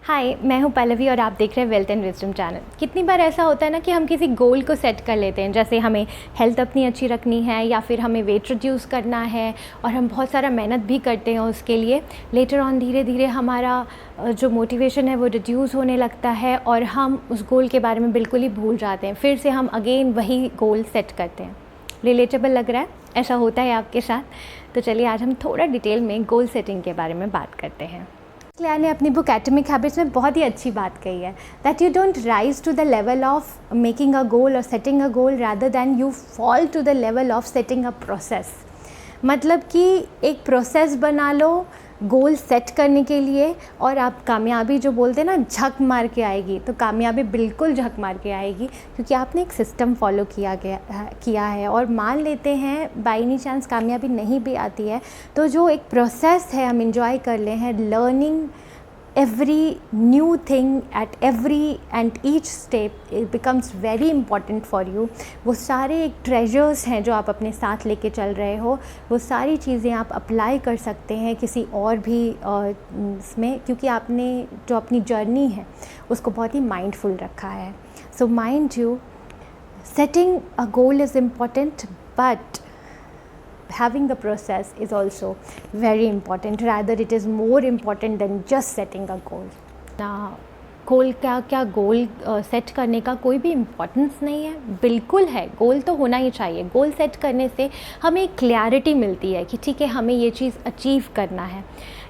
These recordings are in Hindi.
हाय, मैं हूँ पल्लवी और आप देख रहे हैं वेल्थ एंड विजडम चैनल। कितनी बार ऐसा होता है ना कि हम किसी गोल को सेट कर लेते हैं, जैसे हमें हेल्थ अपनी अच्छी रखनी है या फिर हमें वेट रिड्यूस करना है और हम बहुत सारा मेहनत भी करते हैं उसके लिए। लेटर ऑन धीरे धीरे हमारा जो मोटिवेशन है वो रिड्यूस होने लगता है और हम उस गोल के बारे में बिल्कुल ही भूल जाते हैं। फिर से हम अगेन वही गोल सेट करते हैं। रिलेटेबल लग रहा है? ऐसा होता है आपके साथ? तो चलिए आज हम थोड़ा डिटेल में गोल सेटिंग के बारे में बात करते हैं। क्लेयर ने अपनी बुक एटॉमिक हैबिट्स में बहुत ही अच्छी बात कही है that you don't rise to the level of making a goal और setting a goal rather than you fall to the level of setting a process. मतलब कि एक प्रोसेस बना लो गोल सेट करने के लिए और आप कामयाबी जो बोलते हैं ना झक मार के आएगी, तो कामयाबी बिल्कुल झक मार के आएगी क्योंकि आपने एक सिस्टम फॉलो किया है। और मान लेते हैं बाय एनी चांस कामयाबी नहीं भी आती है तो जो एक प्रोसेस है हम इंजॉय कर ले हैं, learning every new thing at every and each step it becomes very important for you। वो सारे एक ट्रेजर्स हैं जो आप अपने साथ लेके चल रहे हो, वो सारी चीज़ें आप अप्लाई कर सकते हैं किसी और भी इसमें, क्योंकि आपने जो अपनी जर्नी है उसको बहुत ही माइंडफुल रखा है। So mind you, setting a goal is important but having the process is also very important, rather it is more important than just setting a goal। गोल क्या गोल सेट करने का कोई भी इम्पोर्टेंस नहीं है? बिल्कुल है, गोल तो होना ही चाहिए। गोल सेट करने से हमें एक क्लैरिटी मिलती है कि ठीक है हमें ये चीज़ अचीव करना है।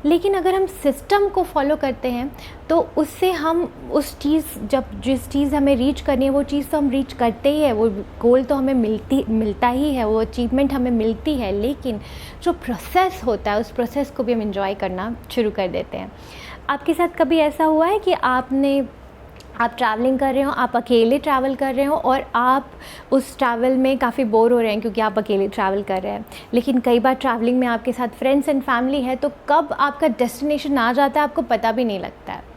लेकिन अगर हम सिस्टम को फॉलो करते हैं तो उससे हम उस चीज़ जिस चीज़ हमें रीच करनी है वो चीज़ तो हम रीच करते ही है, वो गोल तो हमें मिलता ही है, वो अचीवमेंट हमें मिलती है। लेकिन जो प्रोसेस होता है उस प्रोसेस को भी हम इंजॉय करना शुरू कर देते हैं। आपके साथ कभी ऐसा हुआ है कि आप ट्रैवलिंग कर रहे हो, आप अकेले ट्रैवल कर रहे हो और आप उस ट्रैवल में काफ़ी बोर हो रहे हैं क्योंकि आप अकेले ट्रैवल कर रहे हैं। लेकिन कई बार ट्रैवलिंग में आपके साथ फ्रेंड्स एंड फैमिली है तो कब आपका डेस्टिनेशन आ जाता है आपको पता भी नहीं लगता है।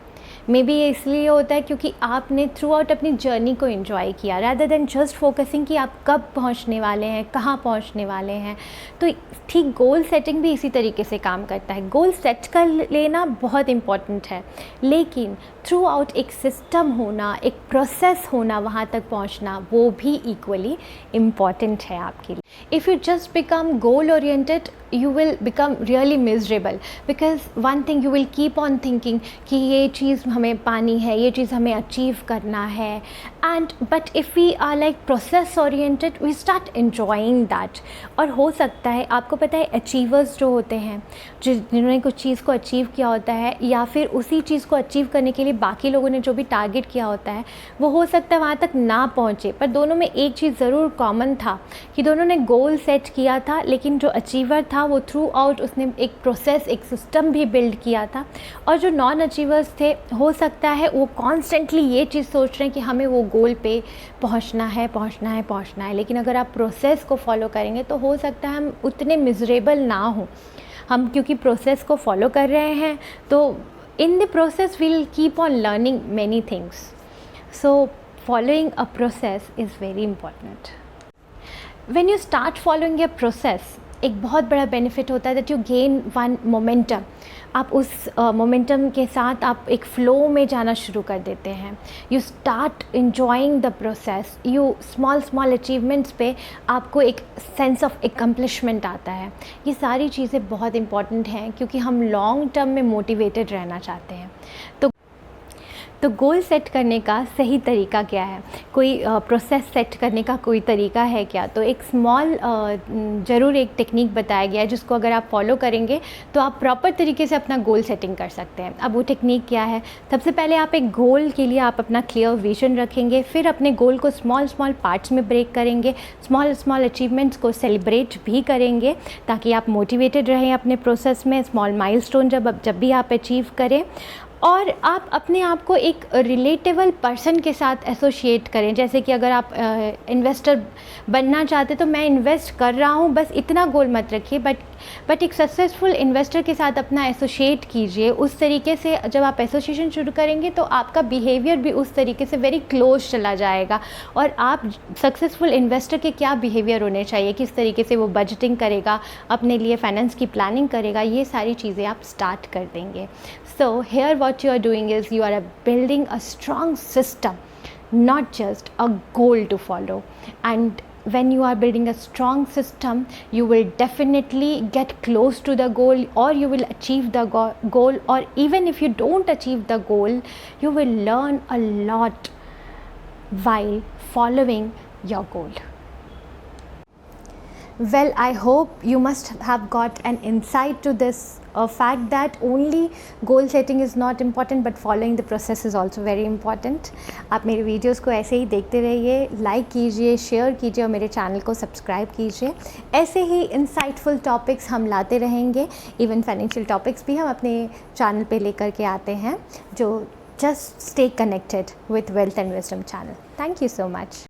मे बी ये इसलिए होता है क्योंकि आपने थ्रू आउट अपनी जर्नी को एंजॉय किया रादर देन जस्ट फोकसिंग कि आप कब पहुंचने वाले हैं, कहाँ पहुंचने वाले हैं। तो ठीक गोल सेटिंग भी इसी तरीके से काम करता है। गोल सेट कर लेना बहुत इम्पॉर्टेंट है, लेकिन थ्रू आउट एक सिस्टम होना, एक प्रोसेस होना, वहाँ तक पहुँचना, वो भी इक्वली इम्पॉर्टेंट है आपके लिए। If you just become goal oriented you will become really miserable because one thing you will keep on thinking कि ये चीज़ हमें पानी है, ये चीज़ हमें अचीव करना है। and but if we are like process oriented we start enjoying that। और हो सकता है, आपको पता है अचीवर्स जो होते हैं, जिन्होंने कुछ चीज़ को अचीव किया होता है या फिर उसी चीज़ को अचीव करने के लिए बाकी लोगों ने जो भी टारगेट किया होता है वो हो सकता है वहाँ तक ना पहुँचे, पर दोनों में एक चीज़ ज़रूर कॉमन था कि दोनों ने गोल सेट किया था। लेकिन जो अचीवर था वो थ्रू आउट उसने एक प्रोसेस, एक सिस्टम भी बिल्ड किया था। और जो नॉन अचीवर्स थे हो सकता है वो कॉन्स्टेंटली ये चीज़ सोच रहे हैं कि हमें वो गोल पे पहुंचना है। लेकिन अगर आप प्रोसेस को फॉलो करेंगे तो हो सकता है हम उतने मिजरेबल ना हों। हम क्योंकि प्रोसेस को फॉलो कर रहे हैं तो in the process we will keep on learning many things. So following a process is very important. When you start following a process, एक बहुत बड़ा बेनिफिट होता है that you gain one momentum. आप उस मोमेंटम के साथ आप एक फ़्लो में जाना शुरू कर देते हैं। You start enjoying the process. You small achievements पे आपको एक सेंस ऑफ एकम्प्लिशमेंट आता है। ये सारी चीज़ें बहुत इंपॉर्टेंट हैं क्योंकि हम लॉन्ग टर्म में मोटिवेटेड रहना चाहते हैं। तो गोल सेट करने का सही तरीका क्या है? कोई प्रोसेस सेट करने का कोई तरीका है क्या? तो एक ज़रूर एक टेक्निक बताया गया है जिसको अगर आप फॉलो करेंगे तो आप प्रॉपर तरीके से अपना गोल सेटिंग कर सकते हैं। अब वो टेक्निक क्या है? सबसे पहले आप एक गोल के लिए आप अपना क्लियर विजन रखेंगे, फिर अपने गोल को स्मॉल पार्ट्स में ब्रेक करेंगे, स्मॉल अचीवमेंट्स को सेलिब्रेट भी करेंगे ताकि आप मोटिवेटेड रहें अपने प्रोसेस में। स्मॉल माइलस्टोन जब भी आप अचीव करें और आप अपने आप को एक रिलेटेबल पर्सन के साथ एसोशिएट करें। जैसे कि अगर आप इन्वेस्टर बनना चाहते तो मैं इन्वेस्ट कर रहा हूँ, बस इतना गोल मत रखिए, बट बट एक सक्सेसफुल इन्वेस्टर के साथ अपना एसोशिएट कीजिए उस तरीके से। जब आप एसोसिएशन शुरू करेंगे तो आपका बिहेवियर भी उस तरीके से वेरी क्लोज चला जाएगा, और आप सक्सेसफुल इन्वेस्टर के क्या बिहेवियर होने चाहिए, किस तरीके से वो बजटिंग करेगा, अपने लिए फाइनेंस की प्लानिंग करेगा, ये सारी चीज़ें आप स्टार्ट कर देंगे। So here what you are doing is you are building a strong system, not just a goal to follow. And when you are building a strong system, you will definitely get close to the goal, or you will achieve the goal, or even if you don't achieve the goal, you will learn a lot while following your goal. Well, I hope you must have got an insight to this fact that only goal setting is not important, but following the process is also very important. आप मेरे वीडियोस को ऐसे ही देखते रहिए, लाइक कीजिए, शेयर कीजिए और मेरे चैनल को सब्सक्राइब कीजिए। ऐसे ही इंसाइटफुल टॉपिक्स हम लाते रहेंगे, इवन फाइनेंशियल टॉपिक्स भी हम अपने चैनल पे लेकर के आते हैं। जो just stay connected with wealth and wisdom channel. Thank you so much.